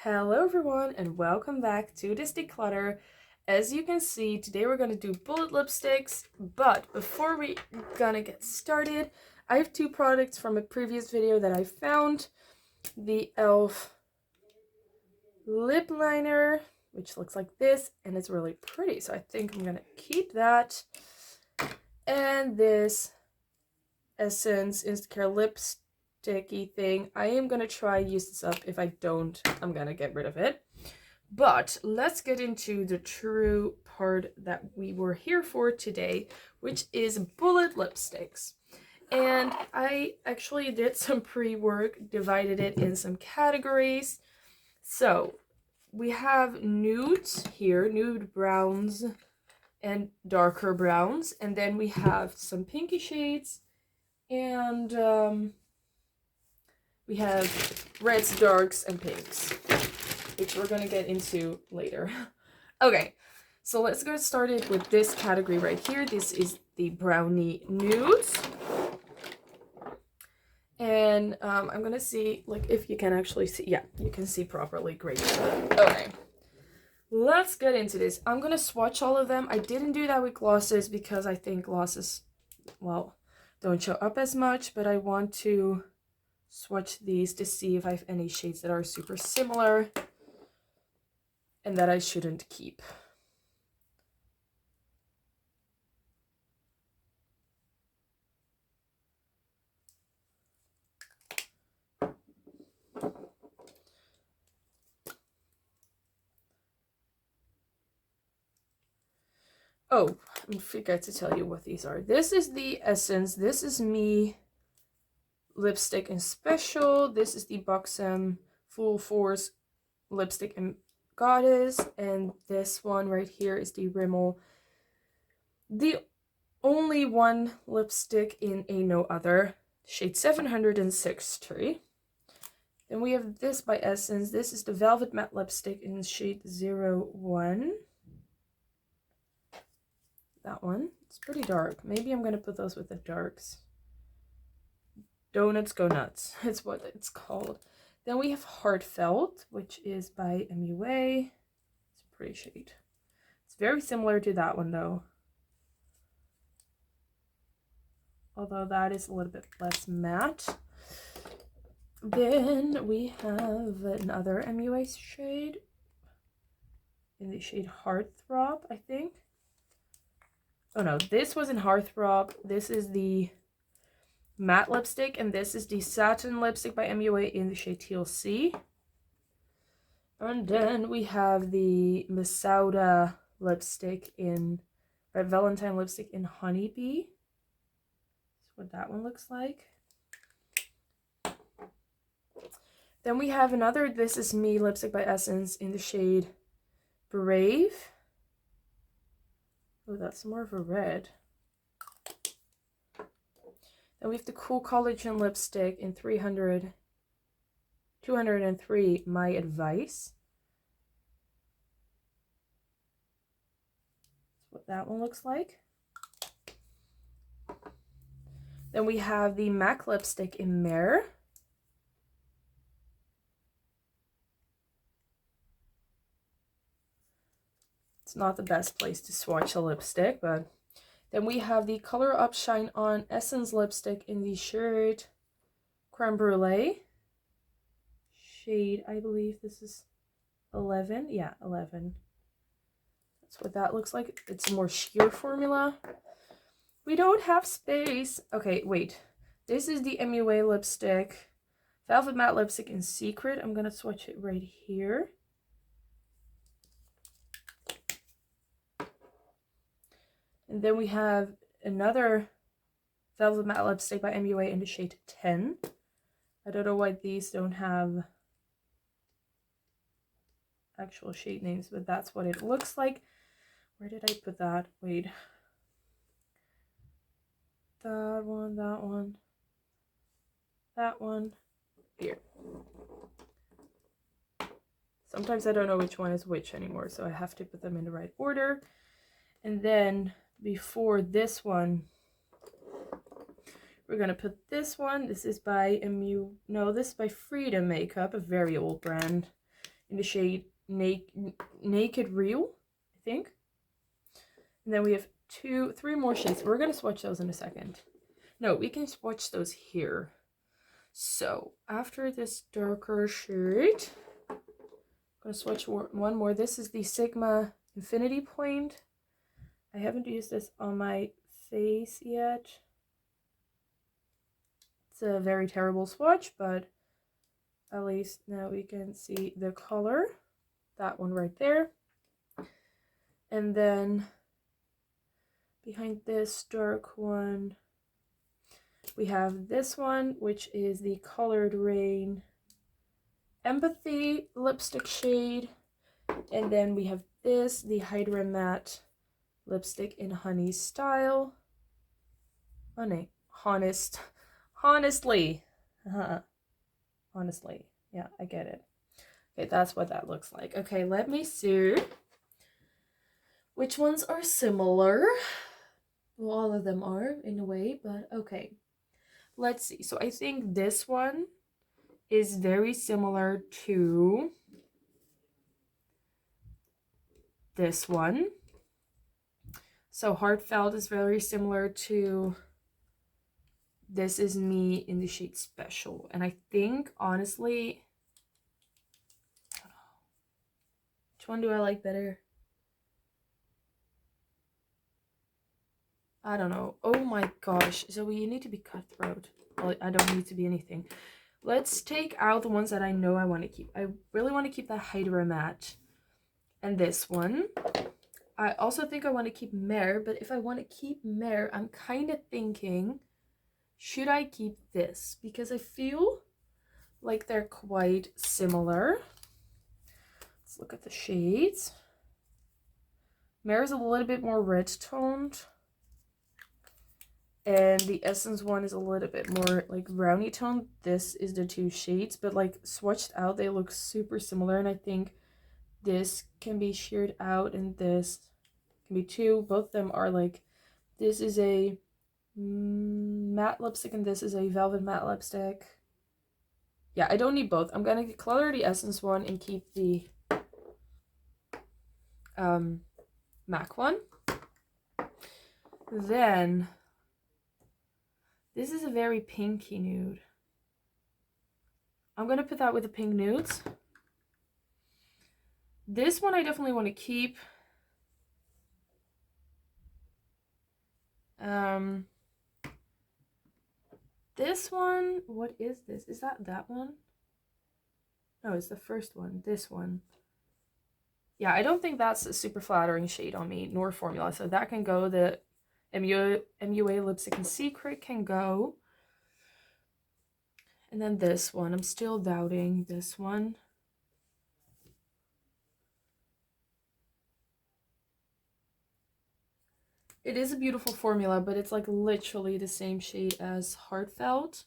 Hello everyone and welcome back to this declutter. As you can see, today we're going to do bullet lipsticks, but before we gonna get started, I have two products from a previous video that I found. The e.l.f. lip liner, which looks like this, and it's really pretty, so I think I'm gonna keep that. And this Essence Instacare lipsticky thing. I am gonna try use this up. If I don't, I'm gonna get rid of it. But let's get into the true part that we were here for today, which is bullet lipsticks. And I actually did some pre-work, divided it in some categories. So we have nudes here, nude browns and darker browns, and then we have some pinky shades, and we have reds, darks, and pinks, which we're gonna get into later. Okay, so let's get started with this category right here. This is the brownie nudes. And I'm gonna see, like, if you can actually see. Yeah, you can see properly. Great. Okay, let's get into this. I'm gonna swatch all of them. I didn't do that with glosses because I think glosses, well, don't show up as much, but I want to swatch these to see if I have any shades that are super similar and that I shouldn't keep. Oh, I forgot to tell you what these are. This is the Essence. This is Me lipstick in special. This is the Buxom Full Force lipstick in Goddess, and this one right here is the Rimmel, the only one lipstick in a No Other, shade 760. Then we have this by Essence. This is the Velvet Matte lipstick in shade 01. That one, it's pretty dark. Maybe I'm gonna put those with the darks. Donuts Go Nuts, it's what it's called. Then we have Heartfelt, which is by MUA. It's a pretty shade. It's very similar to that one though, although that is a little bit less matte. Then we have another MUA shade in the shade Heartthrob, I think. Oh no, this was in Heartthrob. This is the matte lipstick, and this is the satin lipstick by MUA in the shade TLC. And then we have the Masauda lipstick in Red Valentine lipstick in Honeybee. That's what that one looks like. Then we have another This Is Me lipstick by Essence in the shade Brave. Oh, that's more of a red. Then we have the Cool Collagen lipstick in 203 My Advice. That's what that one looks like. Then we have the MAC lipstick in Mare. It's not the best place to swatch a lipstick, but then we have the Color Up Shine On Essence lipstick in the shade Creme Brulee. Shade, I believe this is 11. Yeah, 11. That's what that looks like. It's a more sheer formula. We don't have space. Okay, wait. This is the MUA lipstick. Velvet Matte lipstick in Secret. I'm going to swatch it right here. And then we have another Velvet Matte lipstick by MUA in the shade 10. I don't know why these don't have actual shade names, but that's what it looks like. Where did I put that? Wait. That one, that one, that one. Here. Sometimes I don't know which one is which anymore, so I have to put them in the right order. And then before this one, we're gonna put this one. This is by this is by Freedom Makeup, a very old brand, in the shade Naked Real, I think. And then we have three more shades. We're going to swatch those in a second. No, we can swatch those here. So after this darker shade, I'm going to swatch one more. This is the Sigma Infinity Point. I haven't used this on my face yet. It's a very terrible swatch, but at least now we can see the color. That one right there. And then behind this dark one, we have this one, which is the Colored Rain Empathy lipstick shade. And then we have this, the Hydra Matte lipstick in Honey Style. Oh no, honestly. Honestly. Yeah, I get it. Okay, that's what that looks like. Okay, let me see which ones are similar. Well, all of them are in a way, but okay. Let's see. So I think this one is very similar to this one. So Heartfelt is very similar to This Is Me in the shade Special. And I think, honestly, which one do I like better? I don't know. Oh my gosh. So you need to be cutthroat. Well, I don't need to be anything. Let's take out the ones that I know I want to keep. I really want to keep the Hydra Matte and this one. I also think I want to keep Mare, but if I want to keep Mare, I'm kind of thinking, should I keep this? Because I feel like they're quite similar. Let's look at the shades. Mare is a little bit more red toned. And the Essence one is a little bit more like brownie toned. This is the two shades, but like swatched out, they look super similar. And I think this can be sheared out and this can be too. Both of them are like, this is a matte lipstick and this is a velvet matte lipstick. Yeah, I don't need both. I'm gonna declutter the Essence one and keep the MAC one. Then this is a very pinky nude. I'm gonna put that with the pink nudes. This one I definitely want to keep. This one, what is this? Is that one? No, it's the first one. This one. Yeah, I don't think that's a super flattering shade on me, nor formula. So that can go. The MUA Lipstick in Secret can go. And then this one. I'm still doubting this one. It is a beautiful formula, but it's like literally the same shade as Heartfelt.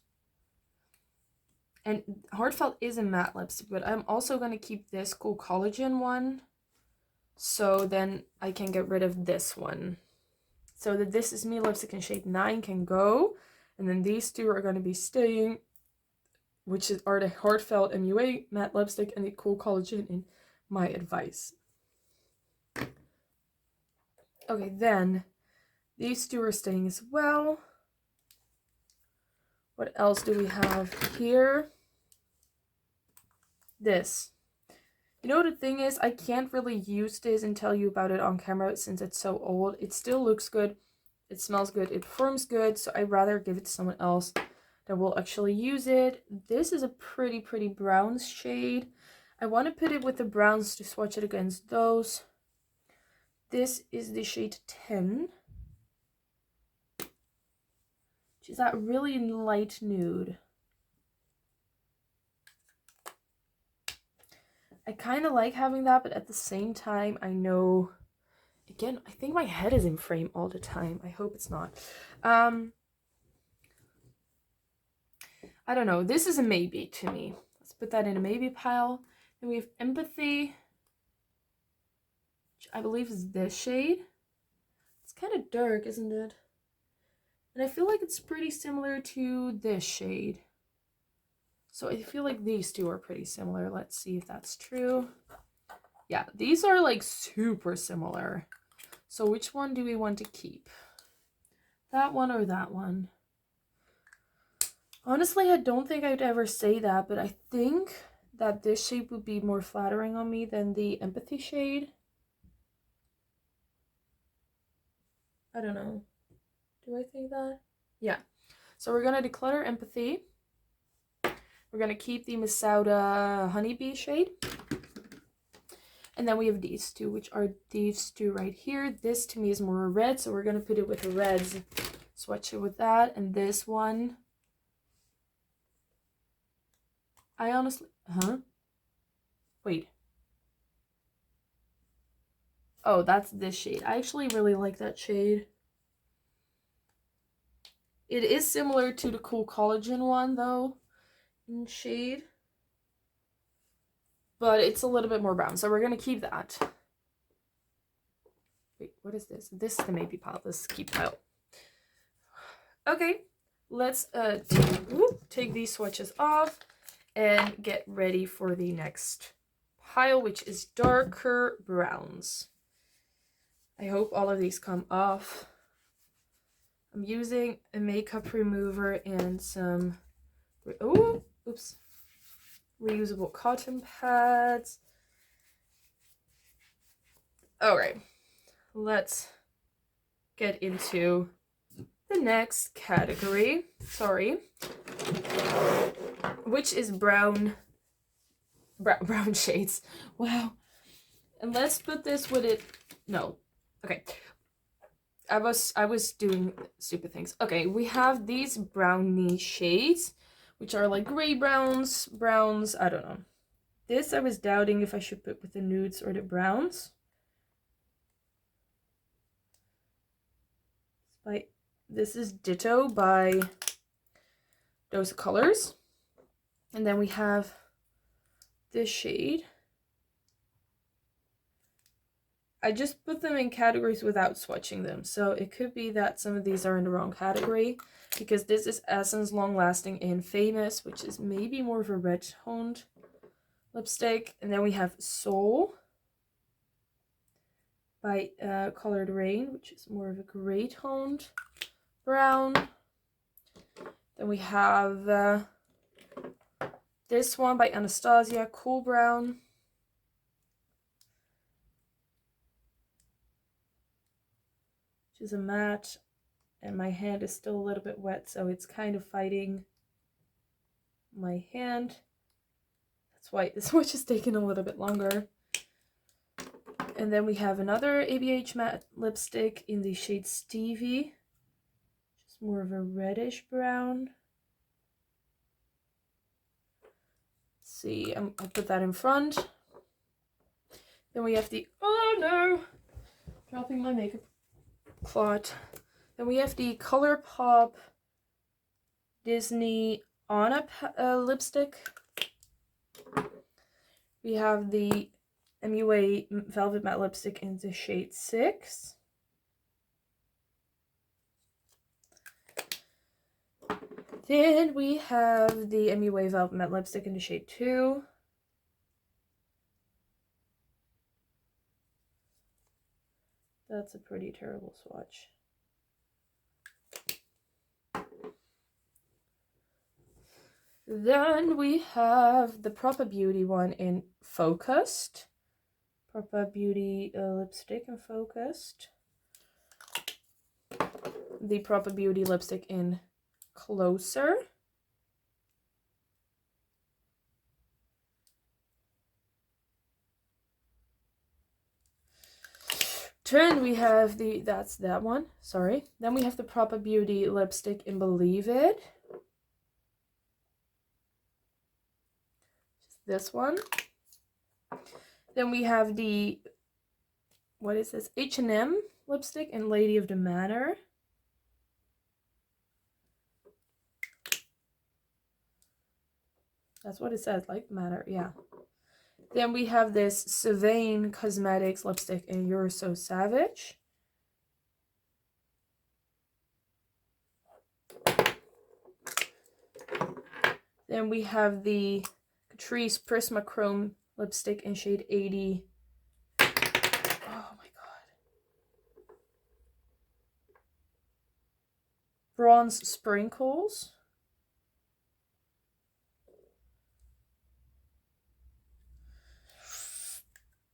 And Heartfelt is a matte lipstick, but I'm also going to keep this Cool Collagen one. So then I can get rid of this one. So that This Is Me lipstick in shade 9 can go. And then these two are going to be staying, which are the Heartfelt MUA matte lipstick and the Cool Collagen in My Advice. Okay, then these two are staying as well. What else do we have here? This. You know, the thing is, I can't really use this and tell you about it on camera since it's so old. It still looks good. It smells good. It performs good. So I'd rather give it to someone else that will actually use it. This is a pretty brown shade. I want to put it with the browns to swatch it against those. This is the shade 10. Which is that really light nude. I kind of like having that, but at the same time, I know, again, I think my head is in frame all the time. I hope it's not. I don't know. This is a maybe to me. Let's put that in a maybe pile. Then we have Empathy, which I believe is this shade. It's kind of dark, isn't it? And I feel like it's pretty similar to this shade. So I feel like these two are pretty similar. Let's see if that's true. Yeah, these are like super similar. So which one do we want to keep? That one or that one? Honestly, I don't think I'd ever say that, but I think that this shape would be more flattering on me than the empathy shade. I don't know. Do I think that? Yeah. So we're going to declutter empathy. We're going to keep the Masauda honeybee shade. And then we have these two, which are these two right here. This to me is more red, so we're going to put it with the reds. Swatch it with that. And this one, I honestly... Wait. Oh, that's this shade. I actually really like that shade. It is similar to the Cool Collagen one, though, in shade. But it's a little bit more brown, so we're going to keep that. Wait, what is this? This is the maybe pile. Let's keep that. Okay, let's take these swatches off and get ready for the next pile, which is darker browns. I hope all of these come off. I'm using a makeup remover and some reusable cotton pads. All right, let's get into the next category. Sorry, which is brown shades. Wow. And let's put this with it. No. Okay. I was doing stupid things. Okay, we have these brownie shades, which are like gray browns, I don't know. This I was doubting if I should put with the nudes or the browns. This is Ditto by Those Colors. And then we have this shade. I just put them in categories without swatching them. So it could be that some of these are in the wrong category, because this is Essence Long Lasting and Famous, which is maybe more of a red toned lipstick. And then we have Soul by Colored Rain, which is more of a gray toned brown. Then we have this one by Anastasia, Cool Brown. Which is a matte, and my hand is still a little bit wet, so it's kind of fighting my hand. That's why this swatch is taking a little bit longer. And then we have another ABH matte lipstick in the shade Stevie, which is more of a reddish brown. Let's see, I'll put that in front. Then we have the, oh no, dropping my makeup clot. Then we have the ColourPop Disney Anna lipstick. We have the MUA Velvet Matte lipstick in the shade 6. Then we have the MUA Velvet Matte lipstick in the shade 2. That's a pretty terrible swatch. Then we have the Proper Beauty one in Focused. Proper Beauty lipstick in Focused. The Proper Beauty lipstick in Closer. Then we have that's that one, sorry. Then we have the Proper Beauty lipstick in Believe It. This one. Then we have the, what is this? H&M lipstick in Lady of the Manor. That's what it says, like Manor, yeah. Then we have this Sylvain Cosmetics lipstick in You're So Savage. Then we have the Catrice Prisma Chrome lipstick in shade 80. Oh my god. Bronze Sprinkles.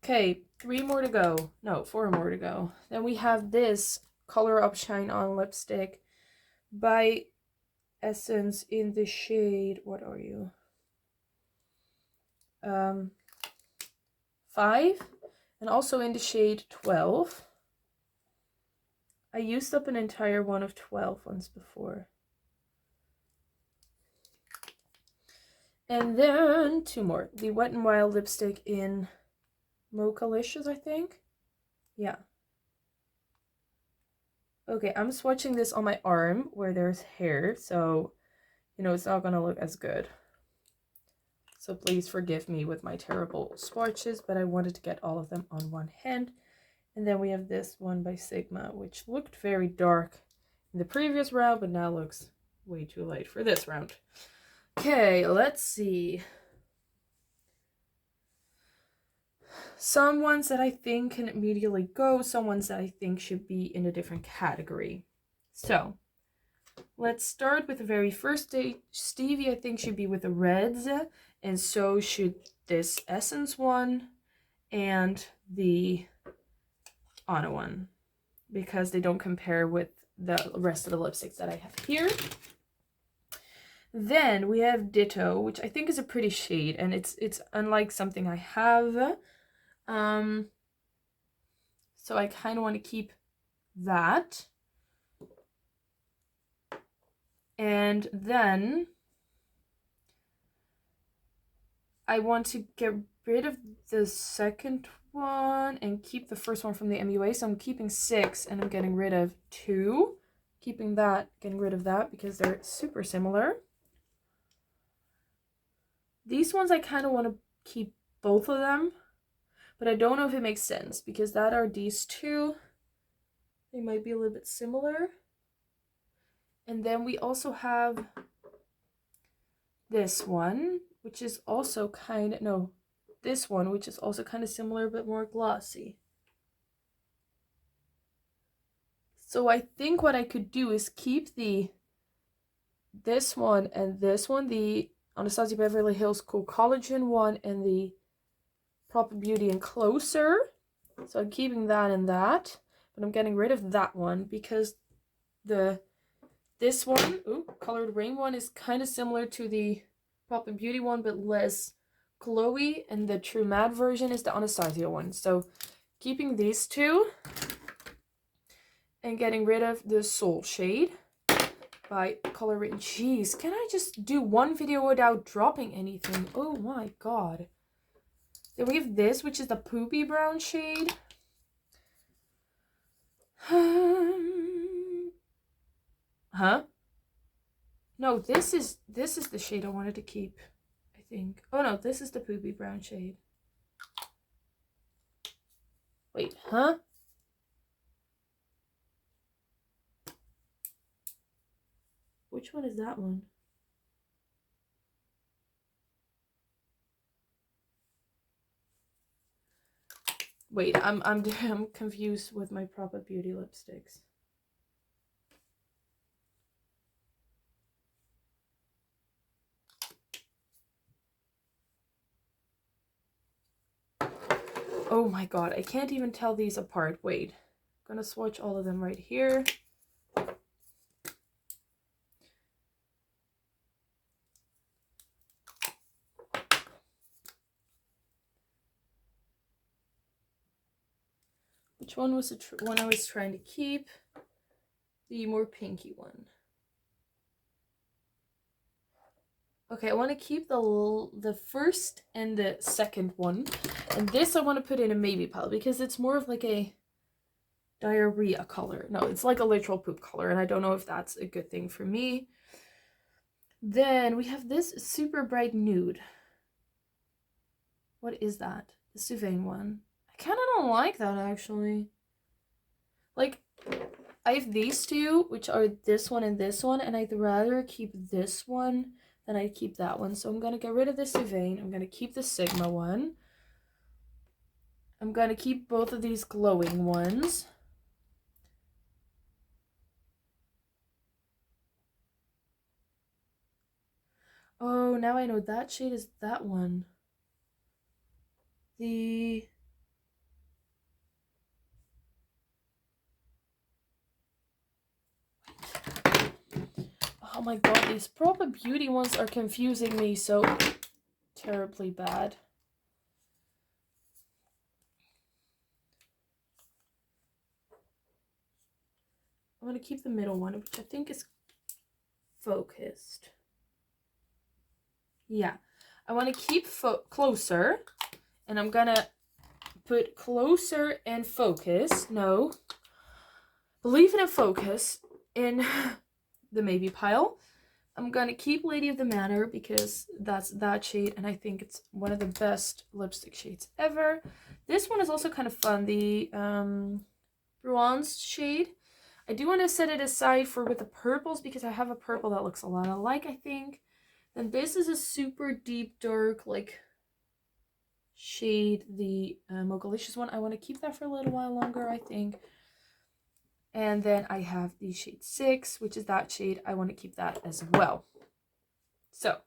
Okay, 3 more to go. No, 4 more to go. Then we have this Color Up Shine On lipstick by Essence in the shade, what are you? 5, and also in the shade 12. I used up an entire one of 12 once before. And then 2 more. The Wet n Wild lipstick in Mochalicious, I think. Yeah. Okay, I'm swatching this on my arm where there's hair, so, you know, it's not gonna look as good. So please forgive me with my terrible swatches, but I wanted to get all of them on one hand. And then we have this one by Sigma, which looked very dark in the previous round, but now looks way too light for this round. Okay, let's see. Some ones that I think can immediately go, some ones that I think should be in a different category. So, let's start with the very first day. Stevie, I think, should be with the reds, and so should this Essence one and the Anna one, because they don't compare with the rest of the lipsticks that I have here. Then we have Ditto, which I think is a pretty shade, and it's unlike something I have. So I kind of want to keep that. And then I want to get rid of the second one and keep the first one from the MUA. So I'm keeping 6 and I'm getting rid of 2. Keeping that, getting rid of that because they're super similar. These ones I kind of want to keep both of them, but I don't know if it makes sense because that are these two. They might be a little bit similar. And then we also have this one, which is also kind of, no, this one, which is also kind of similar but more glossy. So I think what I could do is keep this one and this one, the Anastasia Beverly Hills Cool Collagen one and the Proper Beauty and Closer. So I'm keeping that and that, but I'm getting rid of that one because this one, Colored Rain one, is kind of similar to the Proper Beauty one, but less glowy, and the True Matte version is the Anastasia one. So keeping these two and getting rid of the Soul shade by Color Rain. Jeez, can I just do one video without dropping anything? Oh my god. Then we have this, which is the Poopy Brown shade. Huh? No, this is the shade I wanted to keep, I think. Oh no, this is the Poopy Brown shade. Wait, huh? Which one is that one? Wait, I'm confused with my Proper Beauty lipsticks. Oh my god, I can't even tell these apart. Wait, I'm gonna swatch all of them right here. Which one was the one I was trying to keep? The more pinky one. Okay, I want to keep the first and the second one. And this I want to put in a maybe pile because it's more of like a diarrhea color. No, it's like a literal poop color, and I don't know if that's a good thing for me. Then we have this super bright nude. What is that? The Sylvain one. I kind of don't like that, actually. Like, I have these two, which are this one, and I'd rather keep this one then I keep that one. So I'm going to get rid of the Sylvain. I'm going to keep the Sigma one. I'm going to keep both of these glowing ones. Oh, now I know that shade is that one. The... Oh my god, these Proper Beauty ones are confusing me so terribly bad. I'm going to keep the middle one, which I think is focused. Yeah, I want to keep Closer, and I'm going to put Closer and Focus. No, Believe in a Focus in the maybe pile. I'm going to keep Lady of the Manor because that's that shade, and I think it's one of the best lipstick shades ever. This one is also kind of fun, the bronze shade. I do want to set it aside for with the purples because I have a purple that looks a lot alike, I think. Then this is a super deep dark like shade, the Mogalicious one. I want to keep that for a little while longer, I think. And then I have the shade 6, which is that shade. I want to keep that as well. So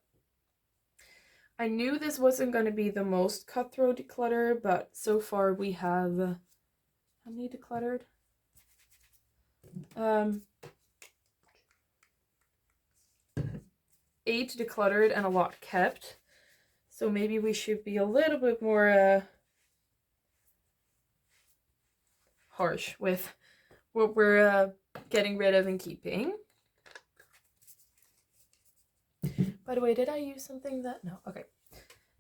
I knew this wasn't going to be the most cutthroat declutter, but so far we have how many decluttered? 8 decluttered and a lot kept. So maybe we should be a little bit more harsh with what we're getting rid of and keeping. By the way, did I use something that... No, okay.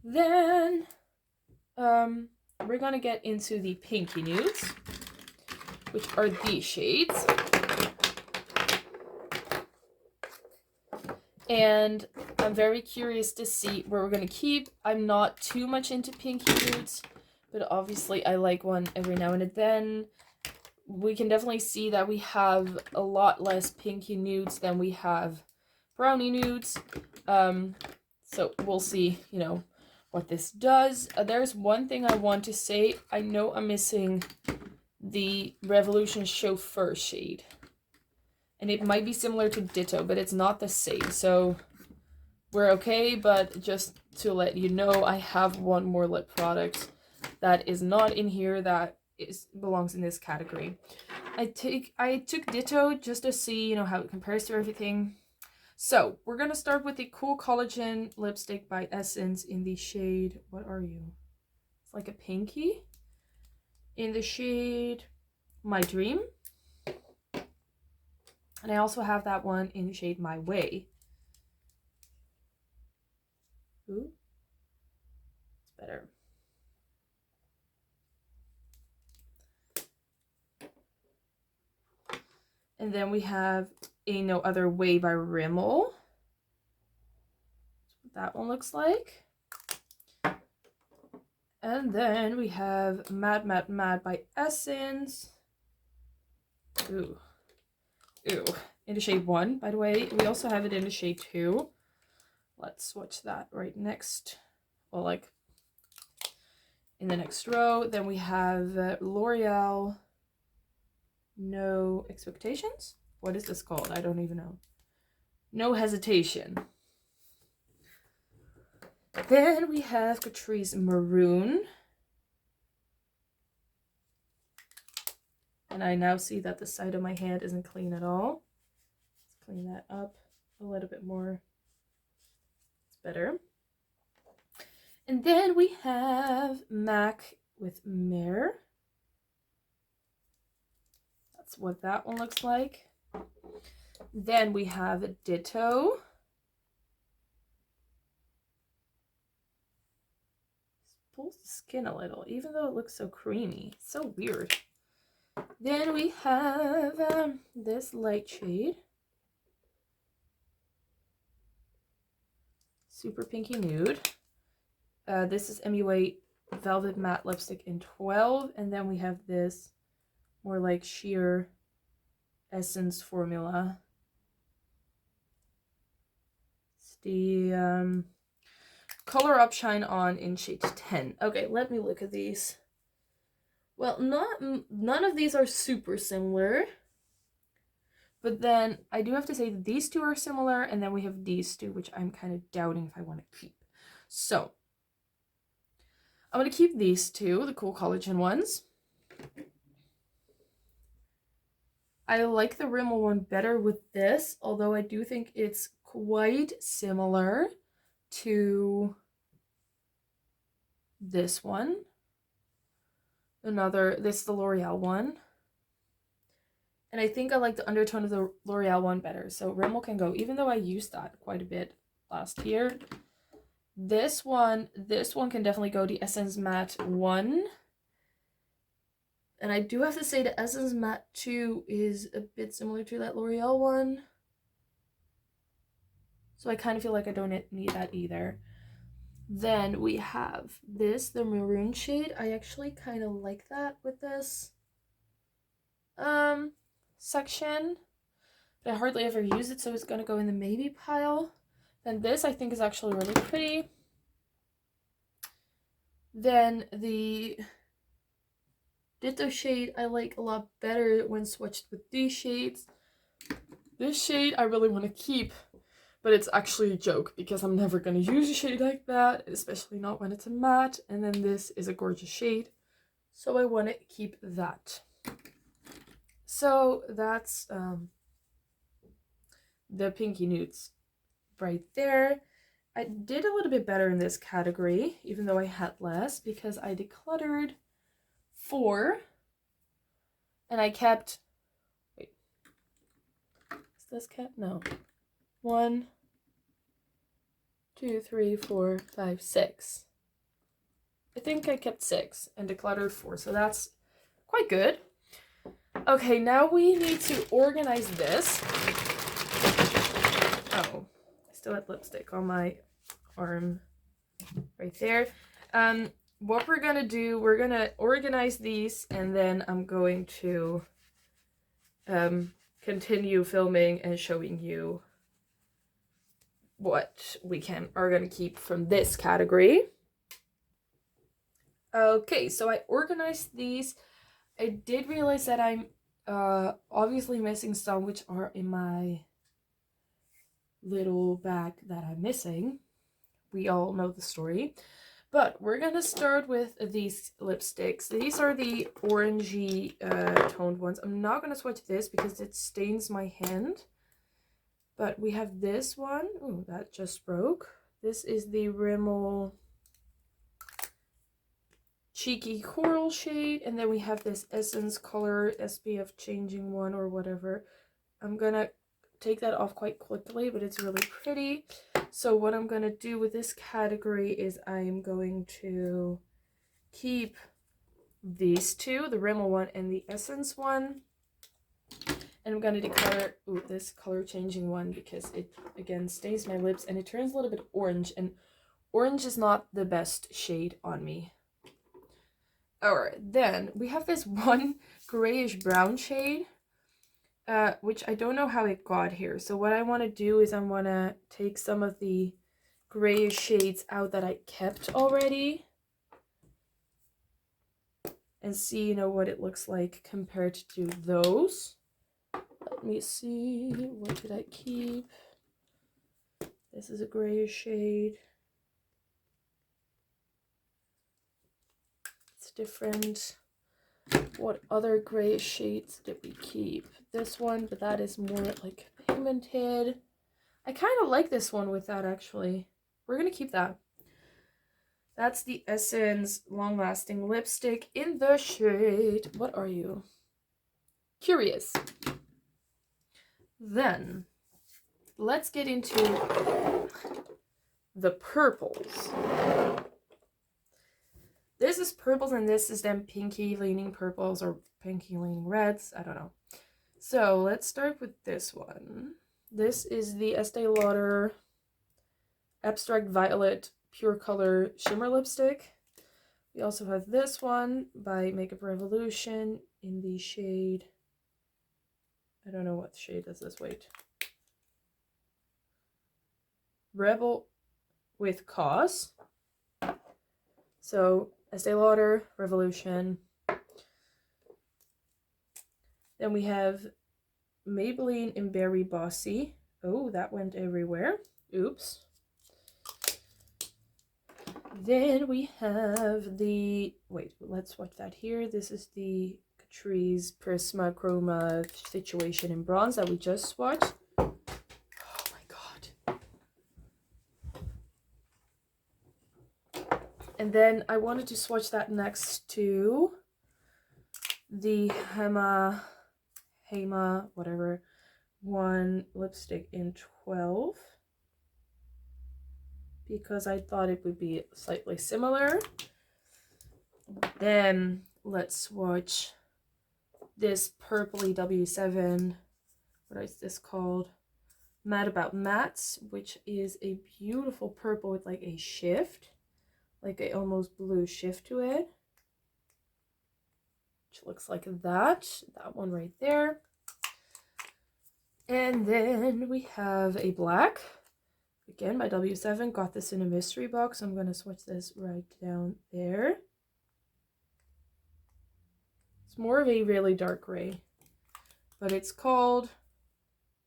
Then we're gonna get into the pinky nudes, which are these shades. And I'm very curious to see where we're gonna keep. I'm not too much into pinky nudes, but obviously I like one every now and then. We can definitely see that we have a lot less pinky nudes than we have brownie nudes. So we'll see, you know, what this does. There's one thing I want to say. I know I'm missing the Revolution Chauffeur shade. And it might be similar to Ditto, but it's not the same. So we're okay, but just to let you know, I have one more lip product that is not in here that belongs in this category. I took Ditto just to see, you know, how it compares to everything. So we're gonna start with the Cool Collagen lipstick by Essence in the shade, what are you? It's like a pinky. In the shade My Dream. And I also have that one in the shade My Way. Ooh, it's better. And then we have Ain't No Other Way by Rimmel. That's what that one looks like. And then we have Mad Mad Mad by Essence. Ooh. Ooh. In the shade 1, by the way. We also have it in the shade 2. Let's swatch that right next. Well, like in the next row. Then we have L'Oreal No Expectations. What is this called? I don't even know. No Hesitation. Then we have Catrice Maroon. And I now see that the side of my hand isn't clean at all. Let's clean that up a little bit more. It's better. And then we have MAC with Mare. That's what that one looks like. Then we have Ditto. Pulls the skin a little, even though it looks so creamy. It's so weird. Then we have this light shade. Super Pinky Nude. This is MUA Velvet Matte Lipstick in 12. And then we have this more like sheer Essence formula. the Color Up Shine On in shade 10. Okay, let me look at these. Well, none of these are super similar. But then I do have to say that these two are similar, and then we have these two, which I'm kind of doubting if I want to keep. So I'm going to keep these two, the Cool Collagen ones. I like the Rimmel one better with this, although I do think it's quite similar to this one. This is the L'Oreal one. And I think I like the undertone of the L'Oreal one better. So Rimmel can go, even though I used that quite a bit last year. This one can definitely go the Essence Matte 1. And I do have to say the Essence Matte 2 is a bit similar to that L'Oreal one. So I kind of feel like I don't need that either. Then we have this, the maroon shade. I actually kind of like that with this section. But I hardly ever use it, so it's going to go in the maybe pile. Then this I think is actually really pretty. Then the Ditto shade I like a lot better when swatched with these shades. This shade I really want to keep, but it's actually a joke because I'm never going to use a shade like that, especially not when it's a matte. And then this is a gorgeous shade, so I want to keep that. So that's the Pinky Nudes right there. I did a little bit better in this category, even though I had less, because I decluttered 4 and I kept, wait, is this kept? No. 1, 2, 3, 4, 5, 6. I think I kept 6 and decluttered 4, so that's quite good. Okay, now we need to organize this. Oh, I still have lipstick on my arm right there. What we're gonna do, we're gonna organize these, and then I'm going to continue filming and showing you what we are gonna keep from this category. Okay, so I organized these. I did realize that I'm obviously missing some, which are in my little bag that I'm missing. We all know the story. But we're gonna start with these lipsticks. These are the orangey toned ones. I'm not gonna swatch this because it stains my hand. But we have this one. Oh, that just broke. This is the Rimmel Cheeky Coral shade. And then we have this Essence Color SPF Changing one or whatever. I'm gonna take that off quite quickly, but it's really pretty. So what I'm going to do with this category is I'm going to keep these two, the Rimmel one and the Essence one. And I'm going to declutter this color changing one because it, again, stains my lips and it turns a little bit orange. And orange is not the best shade on me. Alright, then we have this one grayish brown shade. Which I don't know how it got here. So what I want to do is I want to take some of the grayish shades out that I kept already and see, what it looks like compared to those. Let me see, what did I keep? This is a grayish shade. It's different. What other gray shades did we keep? This one, but that is more like pigmented. I kind of like this one with that, actually. We're going to keep that. That's the Essence Long Lasting Lipstick in the shade. What are you? Curious. Then, let's get into the purples. This is purples and this is them pinky leaning purples or pinky leaning reds. I don't know. So let's start with this one. This is the Estee Lauder Abstract Violet Pure Color Shimmer Lipstick. We also have this one by Makeup Revolution in the shade, I don't know what shade is this, wait. Rebel with Cause. So Estee Lauder, Revolution. Then we have Maybelline in Berry Bossy. Oh, that went everywhere. Oops. Then we have the, wait, let's swatch that here. This is the Catrice Prisma Chroma Situation in Bronze that we just swatched. Oh my god. And then I wanted to swatch that next to the Hema, whatever, one lipstick in 12. Because I thought it would be slightly similar. Then let's swatch this purpley W7. What is this called? Mad About Mattes, which is a beautiful purple with like a shift, like a almost blue shift to it, which looks like that one right there. And then we have a black, again by W7. Got this in a mystery box. I'm going to swatch this right down there. It's more of a really dark gray, but it's called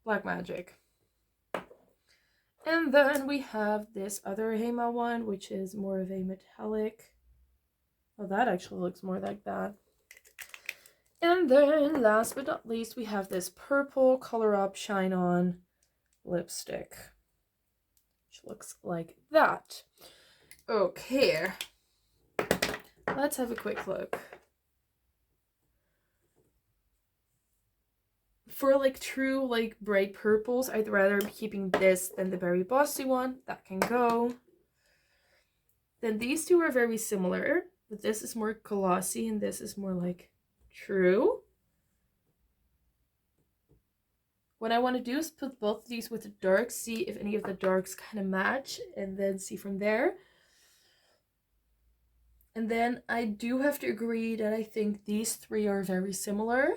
Black Magic. And then we have this other Hema one, which is more of a metallic. Oh, that actually looks more like that. And then last but not least, we have this purple Color Up Shine On lipstick, which looks like that. Okay, let's have a quick look. For like true like bright purples, I'd rather be keeping this than the Berry Bossy one. That can go. Then these two are very similar, but this is more glossy and this is more like true. What I want to do is put both of these with the darks, see if any of the darks kind of match, and then see from there. And then I do have to agree that I think these three are very similar.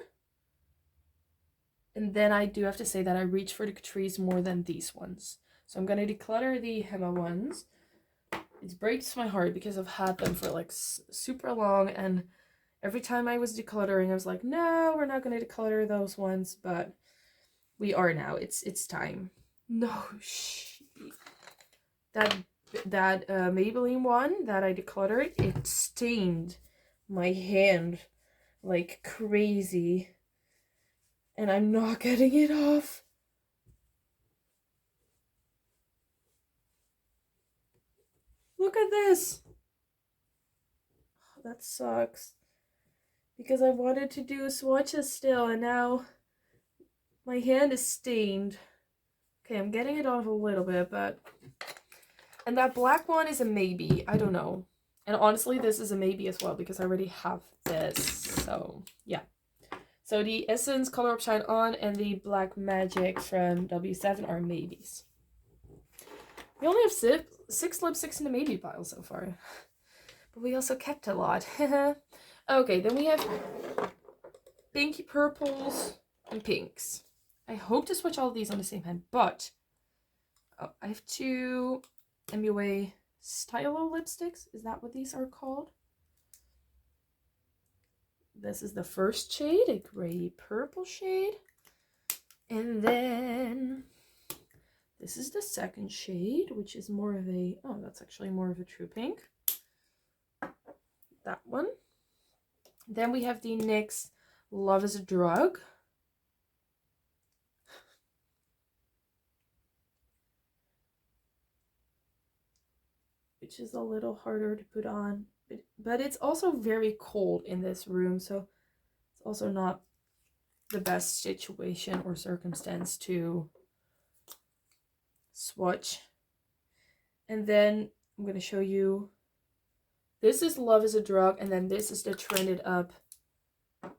And then I do have to say that I reach for the Catrice more than these ones. So I'm going to declutter the Hema ones. It breaks my heart because I've had them for like super long, and every time I was decluttering I was like, no, we're not going to declutter those ones, but we are now. It's time. No, that Maybelline one that I decluttered, it stained my hand like crazy. And I'm not getting it off. Look at this. Oh, that sucks. Because I wanted to do swatches still, and now my hand is stained. Okay, I'm getting it off a little bit, but... And that black one is a maybe. I don't know. And honestly, this is a maybe as well, because I already have this. So, yeah. So the Essence Color Up Shine On and the Black Magic from W7 are maybes. We only have six lipsticks in the maybe pile so far. But we also kept a lot. Okay, then we have pinky purples and pinks. I hope to swatch all of these on the same hand, but I have two MUA Stylo lipsticks. Is that what these are called? This is the first shade, a gray purple shade. And then this is the second shade, which is more of a, oh, that's actually more of a true pink. That one. Then we have the NYX Love is a Drug. Which is a little harder to put on. But it's also very cold in this room, so it's also not the best situation or circumstance to swatch. And then I'm going to show you, this is Love is a Drug, and then this is the Trended Up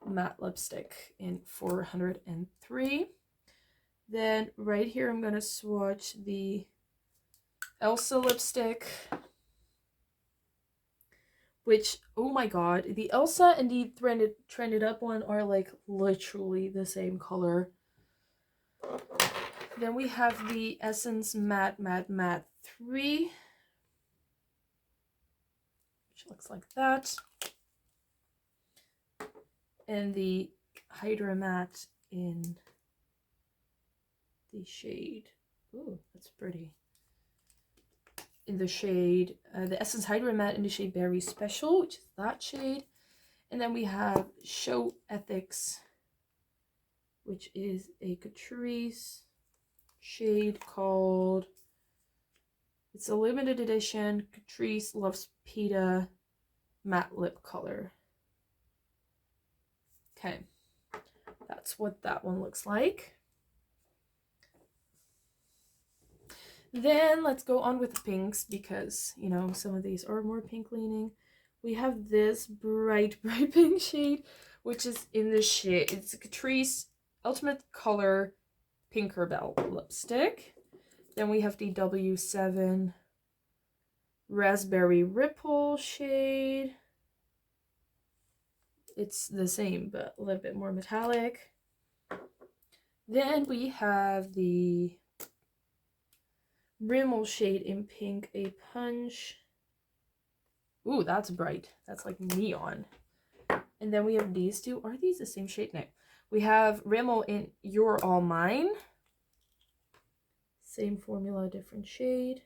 matte lipstick in 403. Then right here I'm going to swatch the Elsa lipstick, which, oh my god, the Elsa and the Trended Up one are like literally the same color. Then we have the Essence Matte 3, which looks like that. And the Hydra Matte in the shade, ooh, that's pretty. In the shade, the Essence Hydra Matte in the shade Berry Special, which is that shade. And then we have Show Ethics, which is a Catrice shade called, it's a limited edition Catrice Loves Pita matte lip color. Okay, that's what that one looks like. Then let's go on with the pinks, because, you know, some of these are more pink leaning. We have this bright pink shade, which is in the shade, it's a Catrice Ultimate Color Pinkerbell lipstick. Then we have the W7 Raspberry Ripple shade. It's the same, but a little bit more metallic. Then we have the Rimmel shade in Pink A Punch. Ooh, that's bright. That's like neon. And then we have these two. Are these the same shade? No. We have Rimmel in You're All Mine. Same formula, different shade.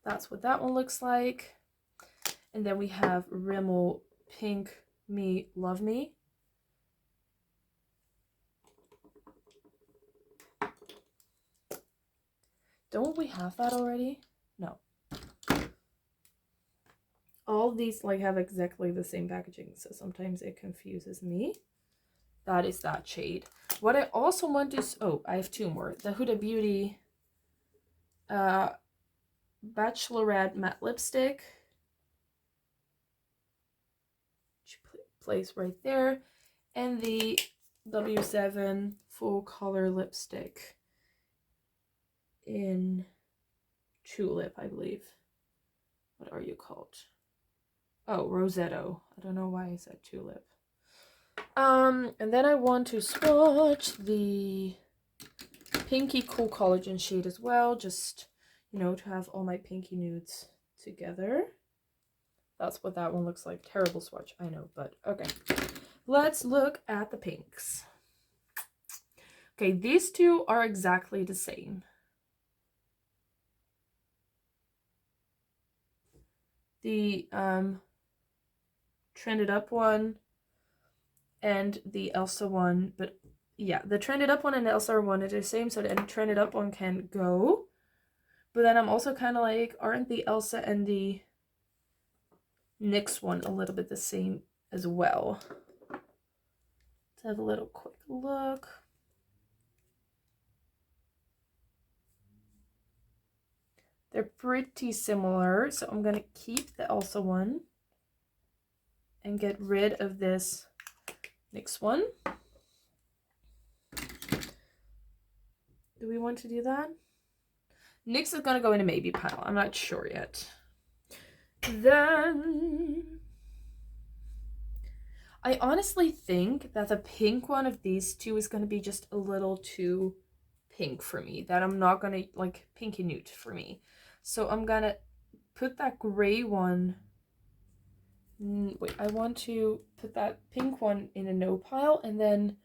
That's what that one looks like. And then we have Rimmel Pink Me Love Me. Don't we have that already? No. All these like have exactly the same packaging, so sometimes it confuses me. That is that shade. What I also want to, oh, I have two more. The Huda Beauty Bachelorette Matte Lipstick, which plays right there, and the W7 Full Color Lipstick in Tulip, I believe. What are you called? Oh, Rosetto. I don't know why I said Tulip. And then I want to swatch the Pinky Cool Collagen shade as well, just, you know, to have all my pinky nudes together. That's what that one looks like. Terrible swatch, I know, but okay. Let's look at the pinks. Okay, these two are exactly the same. The Trended Up one and the Elsa one, but yeah, the Trended Up one and the Elsa one are the same, so the Trended Up one can go. But then I'm also kind of like, aren't the Elsa and the NYX one a little bit the same as well? Let's have a little quick look. They're pretty similar, so I'm going to keep the Elsa one and get rid of this NYX one. Do we want to do that? NYX is going to go in a maybe pile. I'm not sure yet. Then I honestly think that the pink one of these two is going to be just a little too pink for me. That I'm not going to, like, pinky nude for me. So I'm going to put that gray one. Wait, I want to put that pink one in a no pile. And then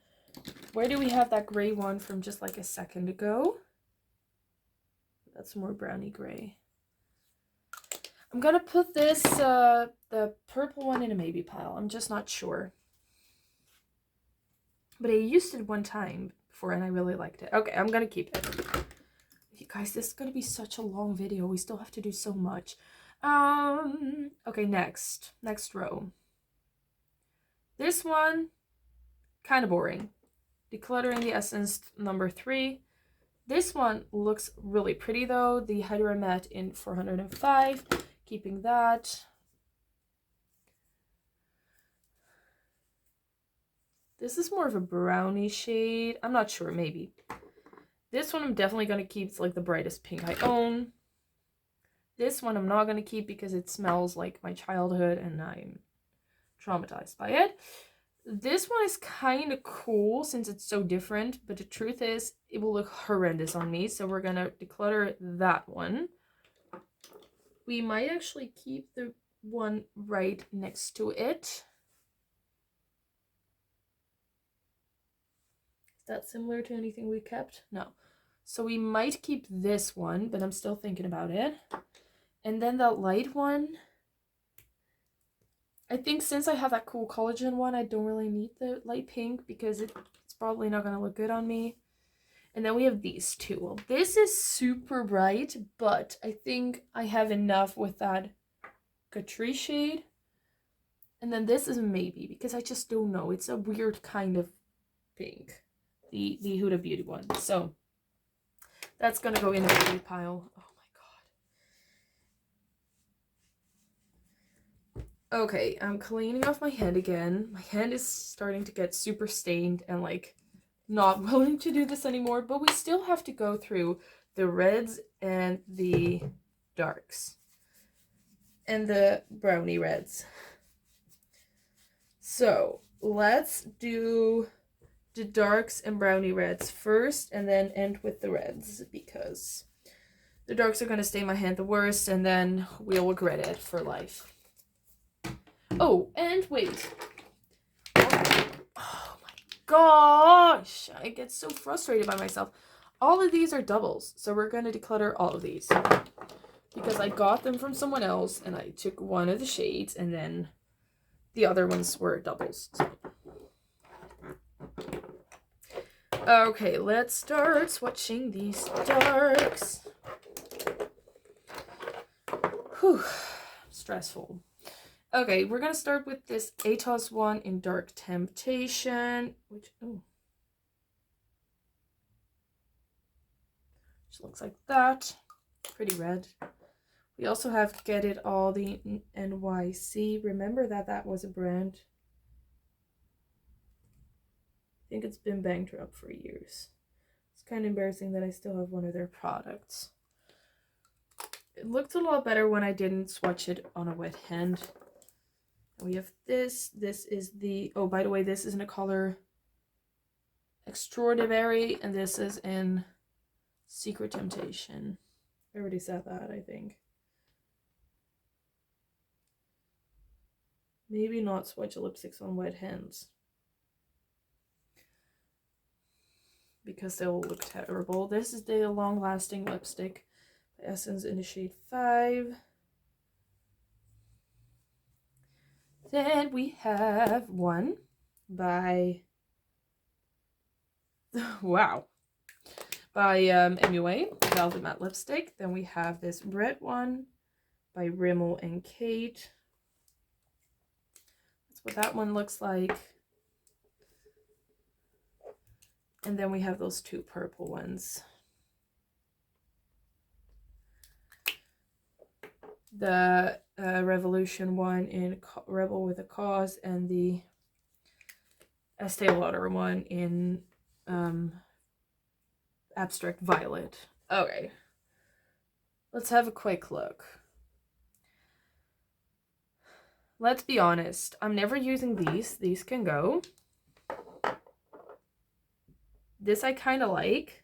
where do we have that gray one from just like a second ago? That's more browny gray. I'm gonna put this, the purple one in a maybe pile. I'm just not sure. But I used it one time before and I really liked it. Okay, I'm gonna keep it. You guys, this is gonna be such a long video. We still have to do so much. Okay, next row. This one, kind of boring. Decluttering the Essence number 3. This one looks really pretty though. The Hydra Matte in 405. Keeping that. This is more of a brownie shade. I'm not sure, maybe. This one I'm definitely going to keep. It's like the brightest pink I own. This one I'm not going to keep because it smells like my childhood and I'm traumatized by it. This one is kind of cool since it's so different, but the truth is it will look horrendous on me. So we're gonna declutter that one. We might actually keep the one right next to it. Is that similar to anything we kept? No. So we might keep this one, but I'm still thinking about it. And then that light one, I think since I have that cool collagen one, I don't really need the light pink because it's probably not going to look good on me. And then we have these two. Well, this is super bright, but I think I have enough with that Catrice shade. And then this is a maybe because I just don't know. It's a weird kind of pink, the Huda Beauty one. So that's going to go in a beauty pile. Oh my god. Okay, I'm cleaning off my hand again. My hand is starting to get super stained and like not willing to do this anymore, but we still have to go through the reds and the darks and the brownie reds. So let's do the darks and brownie reds first and then end with the reds because the darks are going to stay in my hand the worst and then we'll regret it for life. Oh, and wait. Oh my gosh. I get so frustrated by myself. All of these are doubles, so we're going to declutter all of these because I got them from someone else and I took one of the shades and then the other ones were doubles. So. Okay, let's start swatching these darks. Whew, stressful. Okay, we're gonna start with this Atos one in Dark Temptation, which looks like that. Pretty red. We also have Get It All, the NYC. Remember that was a brand. I think it's been bankrupt for years. It's kind of embarrassing that I still have one of their products. It looked a lot better when I didn't swatch it on a wet hand. And we have this. This is the... Oh, by the way, this is in a color Extraordinary, and this is in Secret Temptation. I already said that, I think. Maybe not swatch lipsticks on wet hands, because they will look terrible. This is the Long Lasting Lipstick by Essence in the shade 5. Then we have one by wow, by MUA, Velvet Matte Lipstick. Then we have this red one by Rimmel and Kate. That's what that one looks like. And then we have those two purple ones. The Revolution one in Rebel with a Cause, and the Estee Lauder one in Abstract Violet. Okay, let's have a quick look. Let's be honest, I'm never using these. These can go. This I kind of like.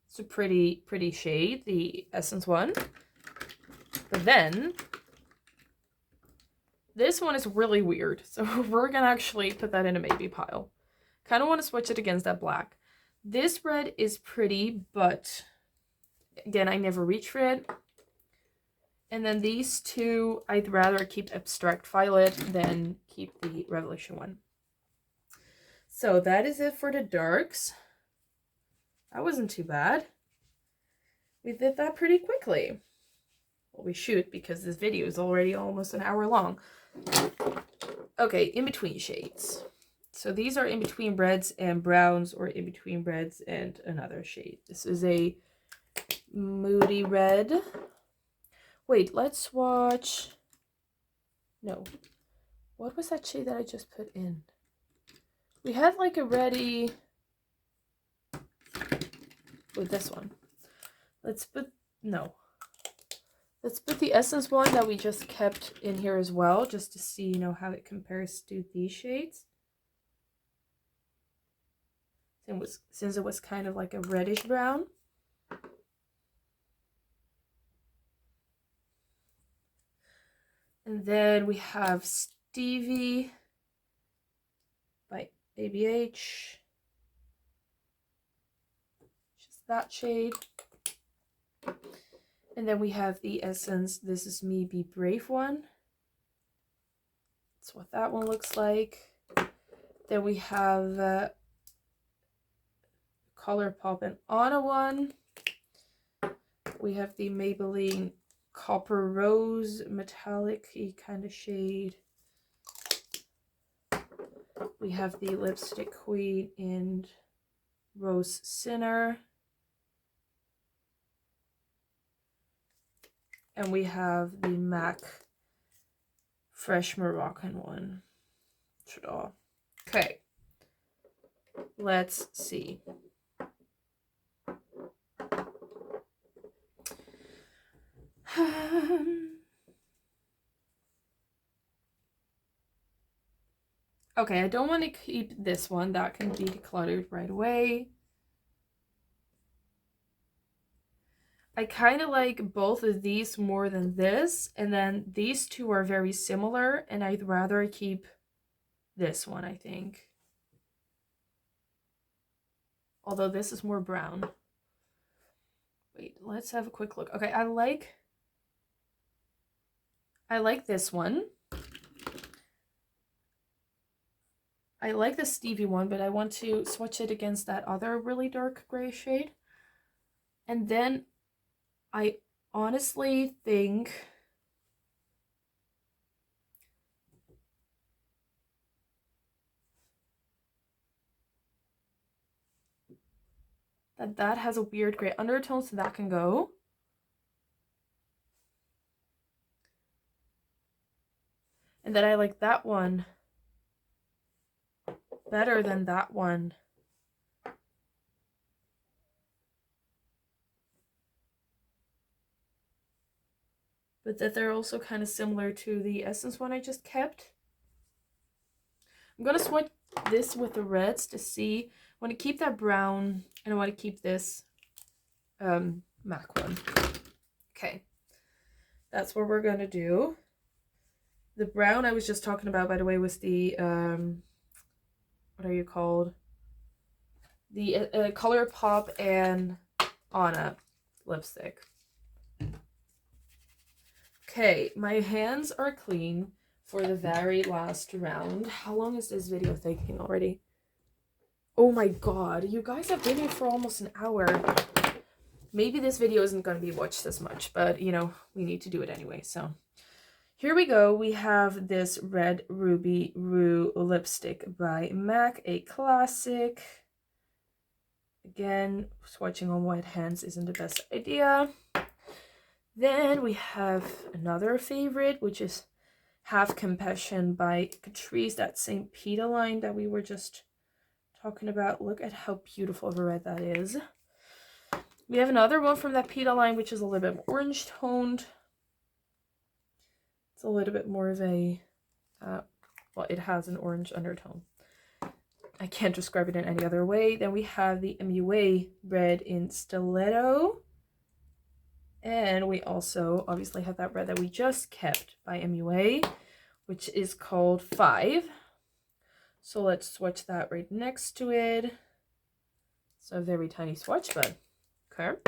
It's a pretty shade, the Essence one. But then, this one is really weird. So we're going to actually put that in a maybe pile. Kind of want to switch it against that black. This red is pretty, but again, I never reach for it. And then these two, I'd rather keep Abstract Violet than keep the Revolution one. So that is it for the darks. That wasn't too bad. We did that pretty quickly. Well, we should, because this video is already almost an hour long. Okay, in between shades. So these are in between reds and browns, or in between reds and another shade. This is a Moody Red. Wait, let's swatch. No. What was that shade that I just put in? We had like a ready with this one. Let's put, no. Let's put the Essence one that we just kept in here as well, just to see, you know, how it compares to these shades. Since it was kind of like a reddish brown. And then we have Stevie by ABH. Just that shade. And then we have the Essence This Is Me Be Brave one. That's what that one looks like. Then we have ColourPop and Anna one. We have the Maybelline Copper Rose metallic-y kind of shade. We have the Lipstick Queen in Rose Sinner. And we have the MAC Fresh Moroccan one. Okay, let's see. Okay, I don't want to keep this one. That can be decluttered right away. I kind of like both of these more than this, and then these two are very similar, and I'd rather keep this one, I think. Although this is more brown. Wait, let's have a quick look. Okay, I like this one. I like the Stevie one, but I want to swatch it against that other really dark gray shade. And then I honestly think that has a weird gray undertone, so that can go. And then I like that one better than that one. But that they're also kind of similar to the Essence one I just kept. I'm going to swatch this with the reds to see. I want to keep that brown, and I want to keep this MAC one. Okay. That's what we're going to do. The brown I was just talking about, by the way, was the, what are you called? The ColourPop and Anna lipstick. Okay, my hands are clean for the very last round. How long is this video taking already? Oh my god, you guys have been here for almost an hour. Maybe this video isn't going to be watched as much, but you know, we need to do it anyway. So here we go. We have this Red Ruby Rue lipstick by MAC, a classic. Again, swatching on wet hands isn't the best idea. Then we have another favorite, which is Have Compassion by Catrice, that St. Peter line that we were just talking about. Look at how beautiful of a red that is. We have another one from that Peter line, which is a little bit more orange toned. It's a little bit more of a, well, it has an orange undertone. I can't describe it in any other way. Then we have the MUA red in Stiletto. And we also obviously have that red that we just kept by MUA, which is called 5. So let's swatch that right next to it. It's a very tiny swatch, but okay.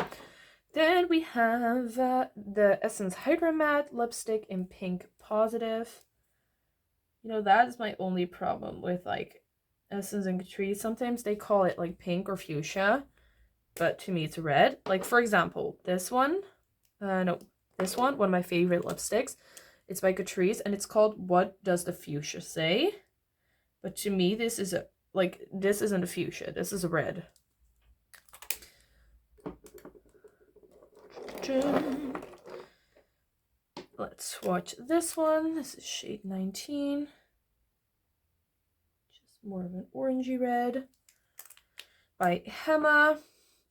Then we have the Essence Hydra Matte lipstick in Pink Positive. You know, that is my only problem with like Essence and Catrice. Sometimes they call it like pink or fuchsia, but to me it's red. Like for example, this one. This one of my favorite lipsticks. It's by Catrice, and it's called What Does the Fuchsia Say? But to me, this is this isn't a fuchsia. This is a red. Let's swatch this one. This is shade 19. Just more of an orangey red by Hema.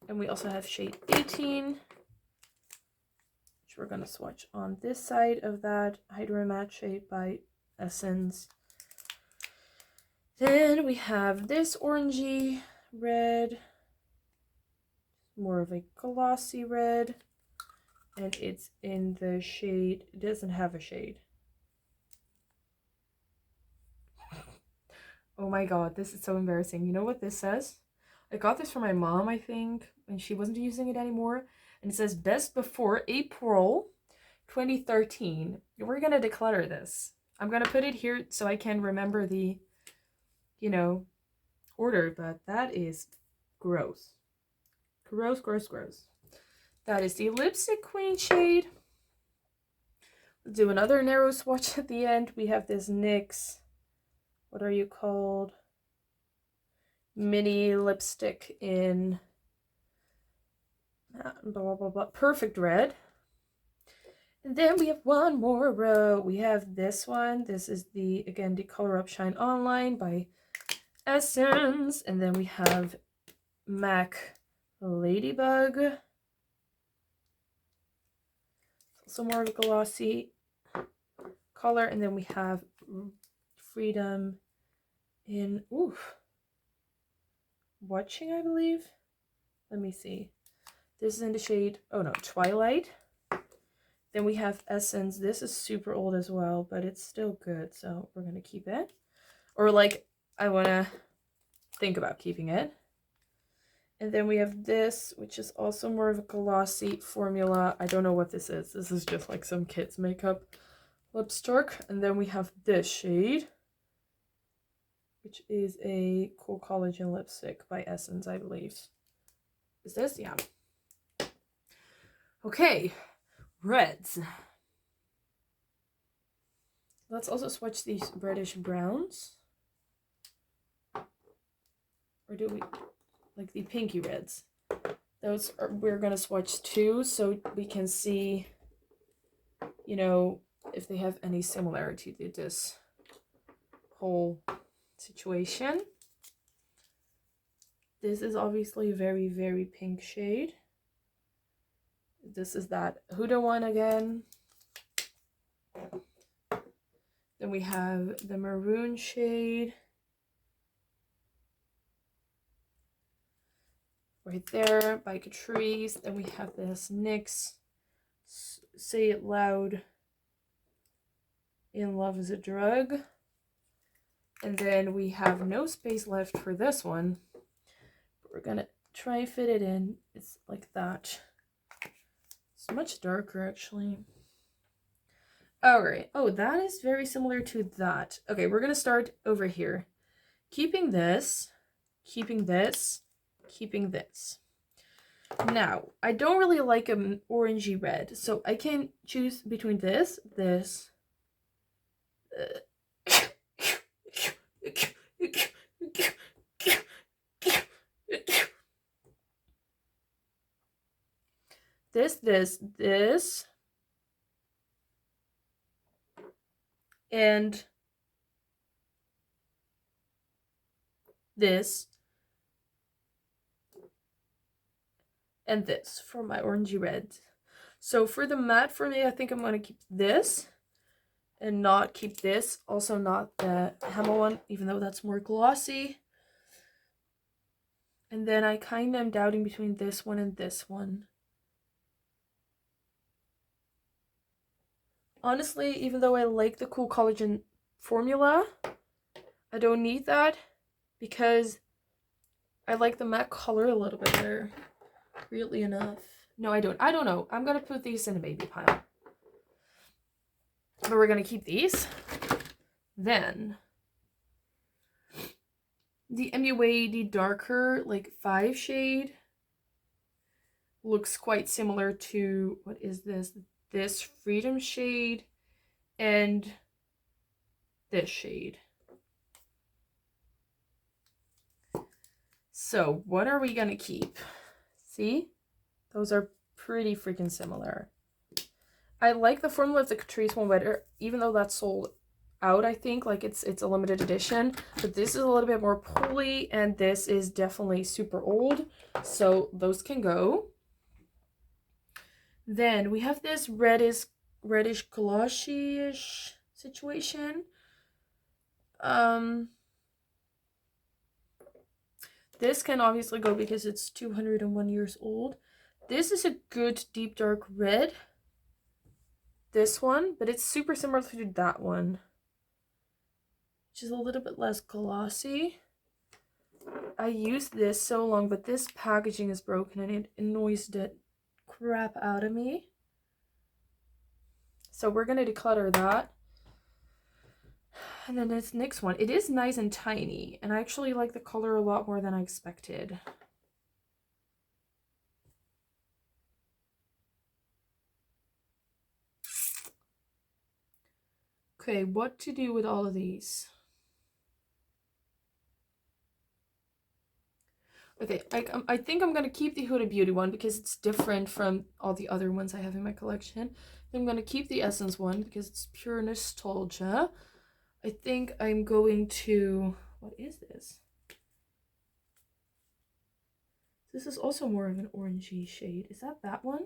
And we also have shade 18. we're gonna swatch on this side of that Hydro Matte Shade by Essence. Then we have this orangey red, more of a glossy red, and it's in the shade, it doesn't have a shade. Oh my god, this is so embarrassing. You know what this says? I got this from my mom, I think, and she wasn't using it anymore. And it says best before April 2013. We're gonna declutter this. I'm gonna put it here so I can remember the, you know, order, but that is gross. Gross, gross, gross. That is the Lipstick Queen shade. Let's do another narrow swatch at the end. We have this NYX, what are you called? Mini lipstick in blah, blah, blah, perfect red. And then we have one more row. We have this one. This is the, again, Declutter Up Shine Online by Essence. And then we have MAC Ladybug. Also more of a glossy color. And then we have Freedom in, oof, Watching, I believe. Let me see. This is in the shade, oh no, Twilight. Then we have Essence. This is super old as well, but it's still good, so we're gonna keep it. Or like, I wanna think about keeping it. And then we have this, which is also more of a glossy formula. I don't know what this is. This is just like some kids' makeup lipstick. And then we have this shade, which is a Cool Collagen lipstick by Essence, I believe. Is this? Yeah. Okay, reds. Let's also swatch these reddish browns. Or do we, like the pinky reds? Those are, we're gonna swatch too, so we can see, you know, if they have any similarity to this whole situation. This is obviously a very, very pink shade. This is that Huda one again. Then we have the maroon shade right there by Catrice. Then we have this NYX Say It Loud, In Love Is a Drug. And then we have no space left for this one. But we're gonna try and fit it in. It's like that. It's much darker actually. Alright. Oh, that is very similar to that. Okay, we're gonna start over here. Keeping this, keeping this, keeping this. Now, I don't really like an orangey red, so I can choose between this, this, this, and this, and this for my orangey red. So for the matte, for me, I think I'm going to keep this and not keep this. Also not the Hammer one, even though that's more glossy. And then I kind of am doubting between this one and this one. Honestly, even though I like the Cool Collagen formula, I don't need that because I like the matte color a little bit better. Weirdly enough. No, I don't. I don't know. I'm going to put these in a baby pile. But we're going to keep these. Then, the MUA, the darker, like 5 shade, looks quite similar to, what is this? This Freedom shade and this shade. So what are we gonna keep? See? Those are pretty freaking similar. I like the formula of the Catrice one better, even though that's sold out, I think. Like it's a limited edition. But this is a little bit more pulley, and this is definitely super old. So those can go. Then we have this reddish glossy-ish situation. This can obviously go because it's 201 years old. This is a good deep dark red. This one, but it's super similar to that one, which is a little bit less glossy. I used this so long, but this packaging is broken and it annoys the crap out of me. So we're gonna declutter that. And then this next one, it is nice and tiny, and I actually like the color a lot more than I expected. Okay, what to do with all of these? Okay, I think I'm gonna keep the Huda Beauty one because it's different from all the other ones I have in my collection. I'm gonna keep the Essence one because it's pure nostalgia. I think I'm going to... What is this? This is also more of an orangey shade. Is that one?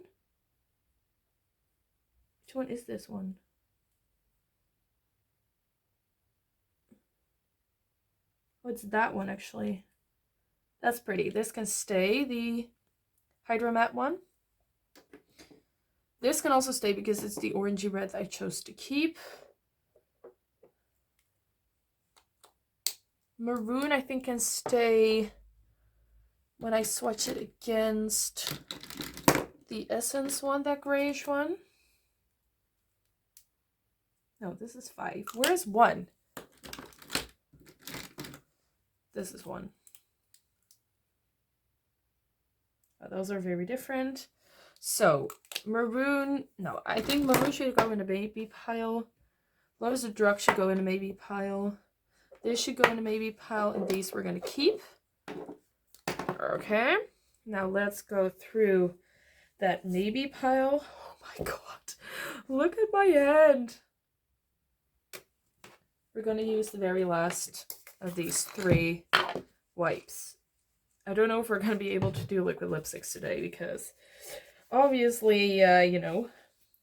Which one is this one? Oh, it's that one actually. That's pretty. This can stay, the Hydra Matte one. This can also stay because it's the orangey red that I chose to keep. Maroon I think can stay when I swatch it against the Essence one, that grayish one. No, this is 5. Where's 1? This is 1. Oh, those are very different. So, maroon, no, I think maroon should go in a maybe pile. Loves of Drug should go in a maybe pile. This should go in a maybe pile, and these we're going to keep. Okay, now let's go through that maybe pile. Oh my god, look at my hand. We're going to use the very last of these 3 wipes. I don't know if we're going to be able to do liquid lipsticks today because obviously, you know,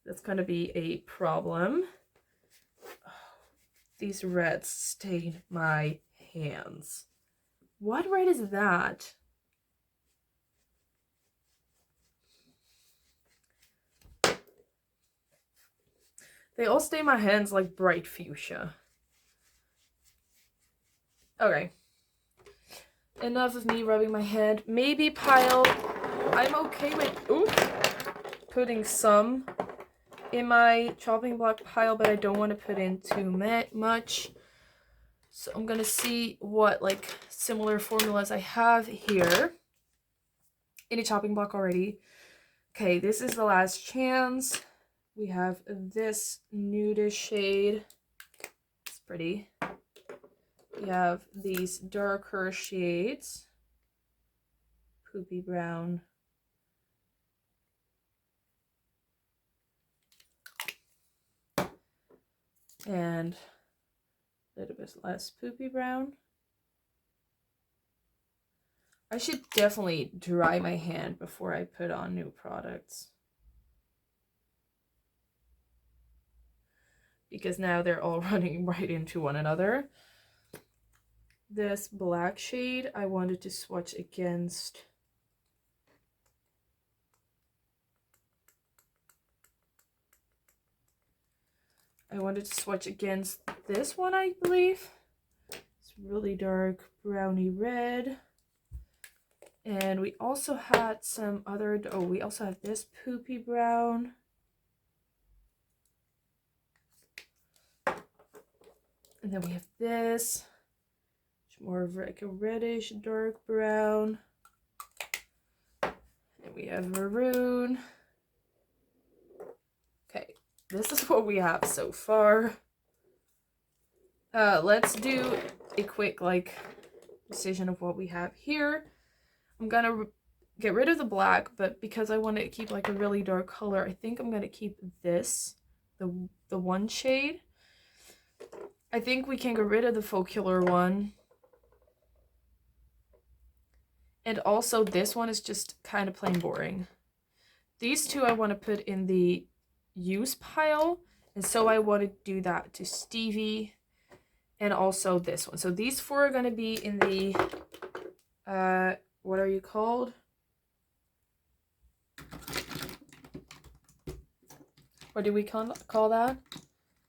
that's going to be a problem. Oh, these reds stain my hands. What red is that? They all stain my hands like bright fuchsia. Okay. Enough of me rubbing my hand. Maybe pile. I'm okay with putting some in my chopping block pile, but I don't want to put in too much. So I'm gonna see what like similar formulas I have here in a chopping block already. Okay, this is the last chance. We have this nudish shade. It's pretty. We have these darker shades. Poopy brown. And a little bit less poopy brown. I should definitely dry my hand before I put on new products, because now they're all running right into one another. This black shade I wanted to swatch against this one, I believe. It's really dark browny red. And we also had some other, oh, we also have this poopy brown. And then we have this, more of like a reddish dark brown. And we have maroon. Okay, this is what we have so far. Let's do a quick like decision of what we have here. I'm gonna get rid of the black, but because I want to keep like a really dark color, I think I'm gonna keep this, the one shade. I think we can get rid of the folklore one. And also this one is just kind of plain boring. these two I want to put in the use pile, and so I want to do that to Stevie and also this one. So these four are going to be in the what are you called? What do we call that?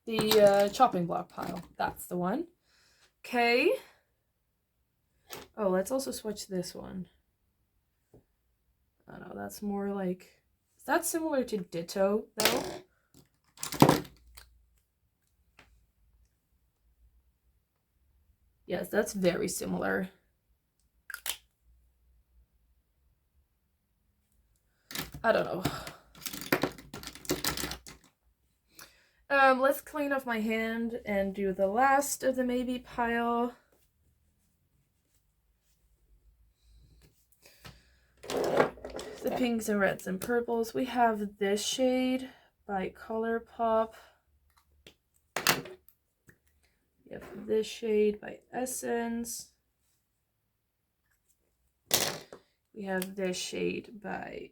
The chopping block pile. That's the one. Okay. Oh, let's also switch this one. I don't know, that's more like... Is that similar to Ditto, though? Yes, that's very similar. I don't know. Let's clean off my hand and do the last of the maybe pile. The pinks and reds and purples. We have this shade by Colourpop. We have this shade by Essence. We have this shade by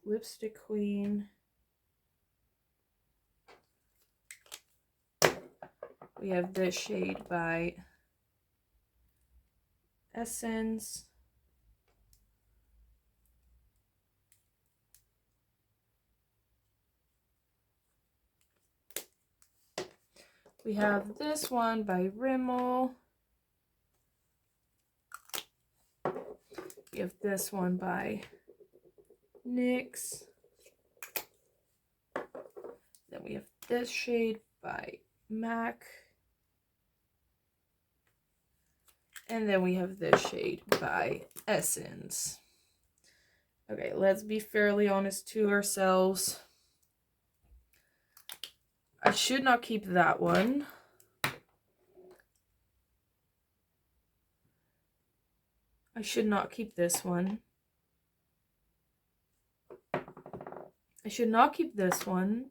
Lipstick Queen. We have this shade by Essence. We have this one by Rimmel. We have this one by NYX. Then we have this shade by MAC. And then we have this shade by Essence. Okay, let's be fairly honest to ourselves. I should not keep that one. I should not keep this one. I should not keep this one.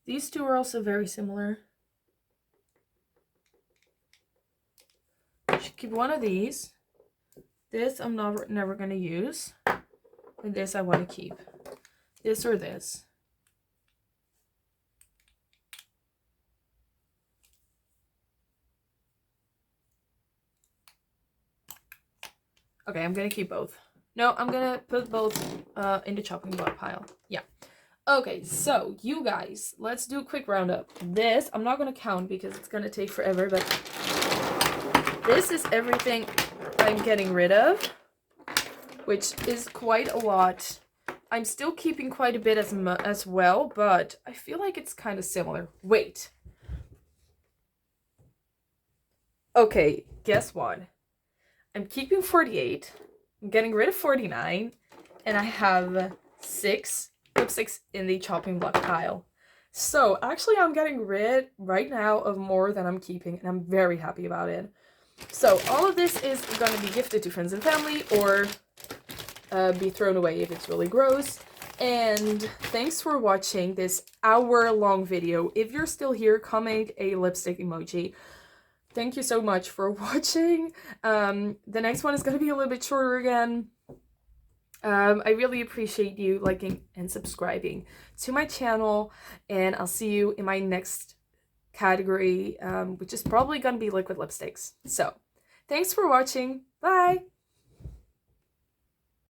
These two are also very similar. I should keep one of these. This I'm never going to use. And this I want to keep. This or this. Okay, I'm going to keep both. No, I'm going to put both in the chopping block pile. Yeah. Okay, so you guys, let's do a quick roundup. This, I'm not going to count because it's going to take forever, but this is everything I'm getting rid of, which is quite a lot. I'm still keeping quite a bit as well, but I feel like it's kind of similar. Wait. Okay, guess what? I'm keeping 48, I'm getting rid of 49, and I have 6 lipsticks in the chopping block pile. So actually I'm getting rid right now of more than I'm keeping, and I'm very happy about it. So all of this is going to be gifted to friends and family, or be thrown away if it's really gross. And thanks for watching this hour-long video. If you're still here, comment a lipstick emoji. Thank you so much for watching. The next one is going to be a little bit shorter again. I really appreciate you liking and subscribing to my channel, and I'll see you in my next category, which is probably going to be liquid lipsticks. So, thanks for watching. Bye!